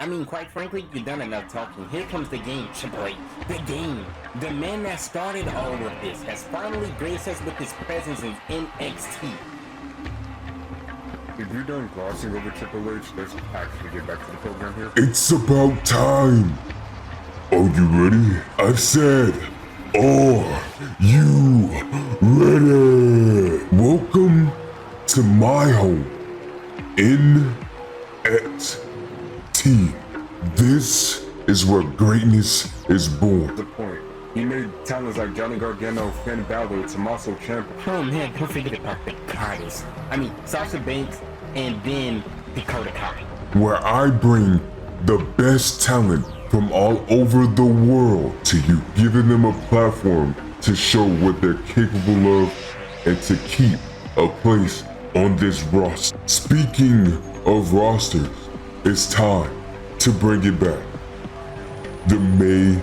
I mean, quite frankly, you've done enough talking. Here comes the game, Triple H. The game. The man that started all of this has finally graced us with his presence in NXT. If you're done glossing over Triple H, let's actually get back to the program here. It's about time. Are you ready? I've said, are you ready? Welcome to my home, NXT. This is where greatness is born. The point. He made talents like Johnny Gargano, Finn Balor, Tommaso Ciampa. Oh man, don't forget about the goddess. I mean, Sasha Banks and then Dakota Kai. Where I bring the best talent from all over the world to you, giving them a platform to show what they're capable of and to keep a place on this roster. Speaking of rosters, it's time to bring it back. The Mae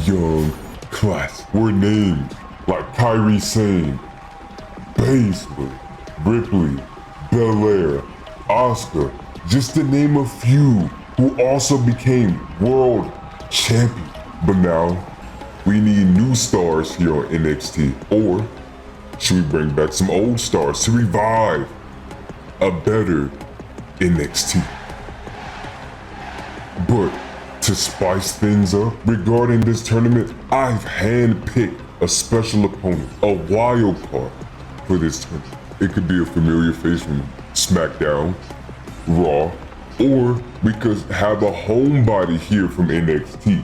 Young Classic. We're named like Kyrie Sane, Baszler, Ripley, Belair, Asuka, just to name a few who also became world champions. But now, we need new stars here on NXT. Or should we bring back some old stars to revive a better NXT? But to spice things up regarding this tournament, I've handpicked a special opponent, a wild card for this tournament. It could be a familiar face from SmackDown, Raw, or we could have a homebody here from NXT.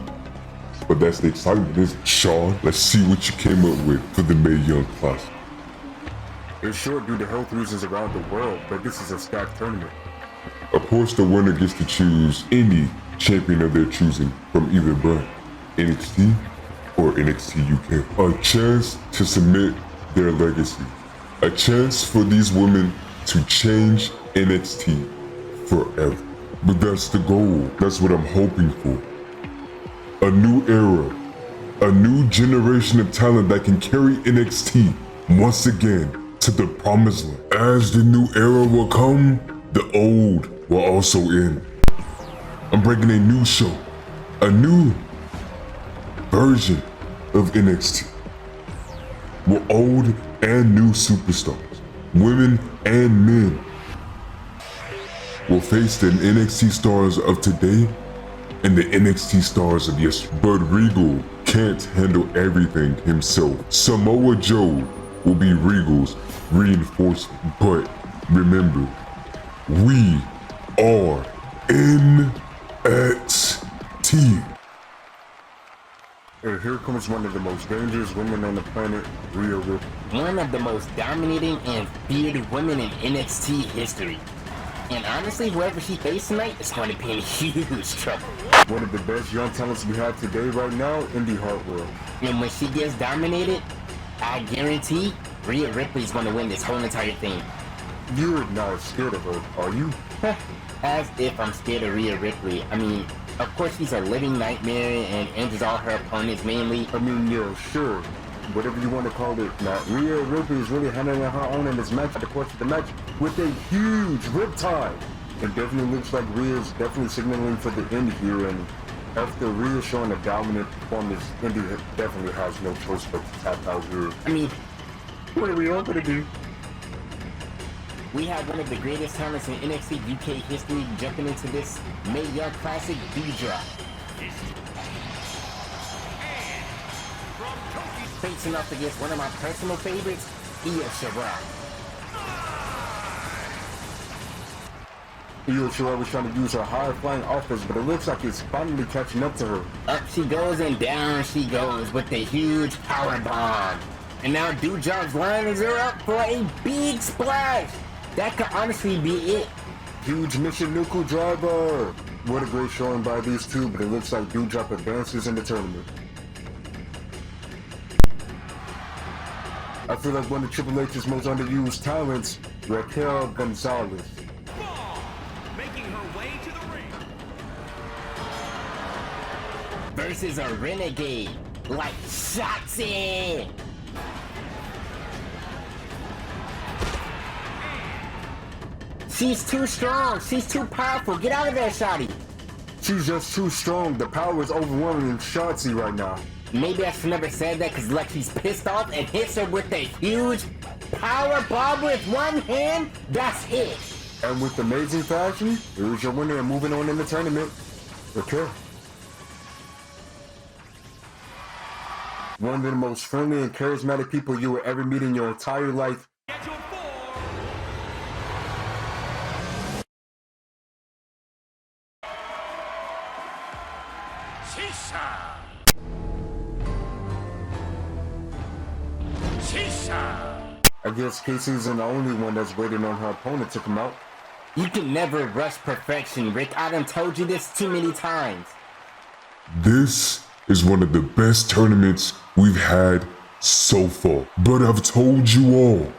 But that's the excitement, isn't it? Sean, let's see what you came up with for the Mae Young Classic. It's short due to health reasons around the world, but this is a stacked tournament. Of course, the winner gets to choose any champion of their choosing from either brand, NXT or NXT UK. A chance to submit their legacy. A chance for these women to change NXT forever. But that's the goal. That's what I'm hoping for. A new era. A new generation of talent that can carry NXT once again to the promised land. As the new era will come, the old will also end. I'm bringing a new show, a new version of NXT. With old and new superstars, women and men, will face the NXT stars of today and the NXT stars of yesterday. But Regal can't handle everything himself. Samoa Joe will be Regal's reinforcement. But remember, we are NXT. And here comes one of the most dangerous women on the planet, Rhea Ripley. One of the most dominating and feared women in NXT history. And honestly, whoever she faces tonight is going to be in huge trouble. One of the best young talents we have today right now in the Heart World. And when she gets dominated, I guarantee Rhea Ripley's going to win this whole entire thing. You're not scared of her, are you? As if I'm scared of Rhea Ripley. I mean, of course she's a living nightmare and injures all her opponents mainly. I mean, yeah, sure. Whatever you want to call it. Now, Rhea Ripley is really handling her own in this match at the course of the match with a huge riptide. It definitely looks like Rhea's definitely signaling for the end here, and after Rhea showing a dominant performance, Indy definitely has no choice but to tap out here. I mean, What are we all gonna do? we have one of the greatest talents in NXT UK history jumping into this Mae Young Classic D-Drop. Facing off against one of my personal favorites, Io Shirai. Io Shirai was trying to use her high-flying offense, but it looks like it's finally catching up to her. Up she goes and down she goes with the huge power bomb. And now Doudrop's lines her up for a big splash. That could honestly be it. Huge Michinoku driver. What a great showing by these two, but it looks like Doudrop advances in the tournament. I feel like one of Triple H's most underused talents, Raquel Gonzalez. Making her way to the ring. Versus a renegade like Shotzi. She's too strong. She's too powerful. Get out of there, Shotty. She's just too strong. The power is overwhelming Shotzi right now. Maybe I should never said that because like she's pissed off and hits her with a huge power bomb with one hand. That's it. And with amazing fashion, here's your winner and moving on in the tournament. Okay. One of the most friendly and charismatic people you will ever meet in your entire life. Scheduled for I guess Casey's the only one that's waiting on her opponent to come out. You can never rush perfection, Rick. I done told you this too many times. This is one of the best tournaments we've had so far. But I've told you all,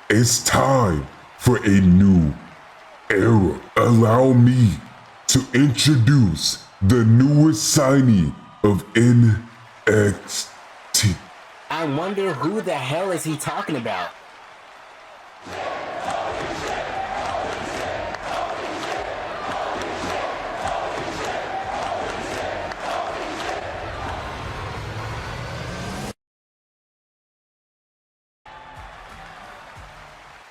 it's time for a new era. Allow me to introduce the newest signee of NXT. I wonder who the hell is he talking about?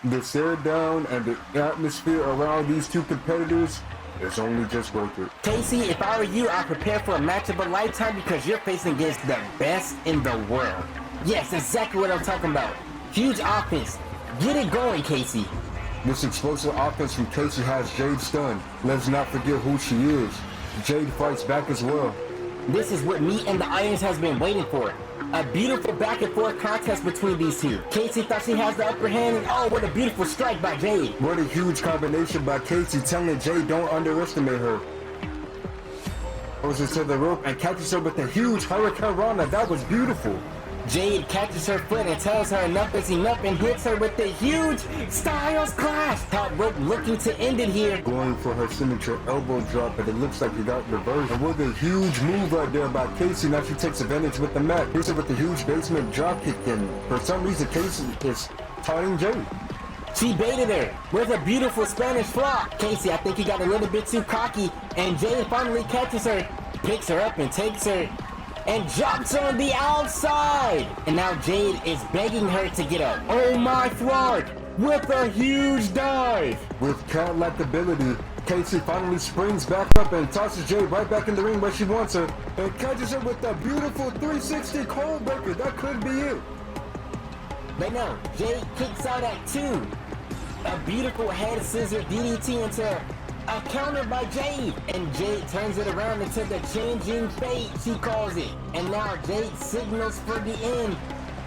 The stare down and the atmosphere around these two competitors is only just worth it. Casey, if I were you, I'd prepare for a match of a lifetime because you're facing against the best in the world. Yes, exactly what I'm talking about. Huge offense. Get it going, Casey. This explosive offense from Casey has Jade stunned. Let's not forget who she is. Jade fights back as well. This is what me and the Irons has been waiting for. A beautiful back and forth contest between these two. Casey thought she has the upper hand, and oh, what a beautiful strike by Jade. What a huge combination by Casey telling Jade don't underestimate her. Goes into the rope and catches her with a huge Hurricane Rana. That was beautiful. Jade catches her foot and tells her enough is enough and hits her with the huge Styles Clash. Top rope looking to end it here. Going for her signature elbow drop, but it looks like he got reversed. And with a huge move right there by Casey, now she takes advantage with the mat. Hits her with the huge basement drop kick, and for some reason Casey is taunting Jade. She baited her with a beautiful Spanish flop. Casey, I think he got a little bit too cocky, and Jade finally catches her, picks her up and takes her and jumps on the outside. And now Jade is begging her to get up. Oh my Lord, with a huge dive. With cat-like ability, Casey finally springs back up and tosses Jade right back in the ring where she wants her and catches her with a beautiful 360 cold breaker. That could be it. But no, Jade kicks out at 2. A beautiful head scissor DDT into a counter by Jade, and Jade turns it around into the changing fate, she calls it. And now Jade signals for the end.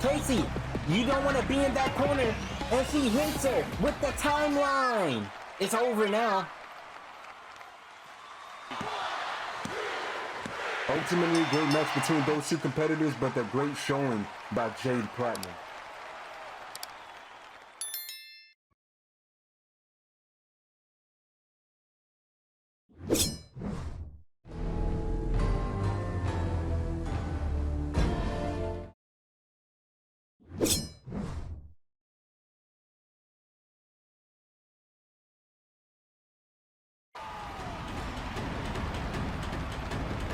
Casey, you don't want to be in that corner, and she hits her with the timeline. It's over now. Ultimately, great match between those two competitors, but a great showing by Jade Platinum.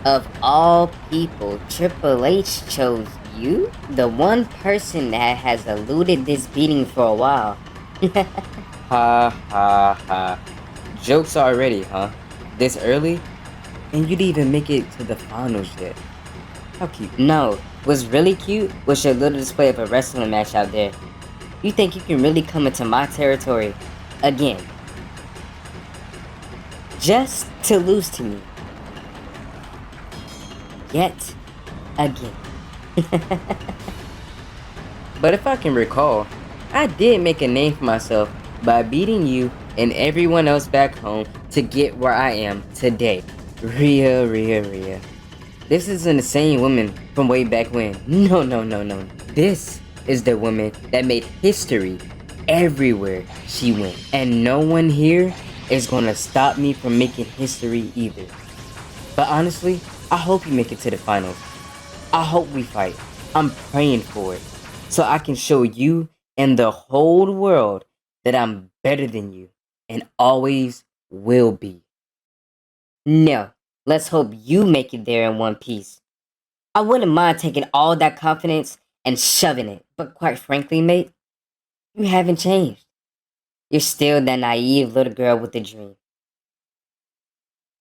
Of all people, Triple H chose you? The one person that has eluded this beating for a while. Ha ha ha. Jokes already, huh? This early? And you didn't even make it to the finals yet. How cute. No, what's really cute was your little display of a wrestling match out there. You think you can really come into my territory again? Just to lose to me. Yet again. But if I can recall, I did make a name for myself by beating you and everyone else back home to get where I am today. Rhea. This isn't the same woman from way back when. No. This is the woman that made history everywhere she went. And no one here is gonna stop me from making history either. But honestly, I hope you make it to the finals. I hope we fight. I'm praying for it. So I can show you and the whole world that I'm better than you and always will be. No, Let's hope you make it there in one piece. I wouldn't mind taking all that confidence and shoving it, but quite frankly, mate, you haven't changed. You're still that naive little girl with a dream.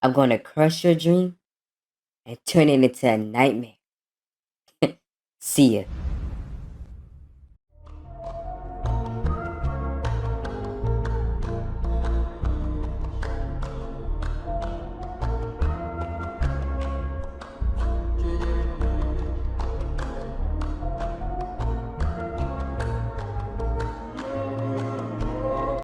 I'm gonna crush your dream and turn it into a nightmare. See ya.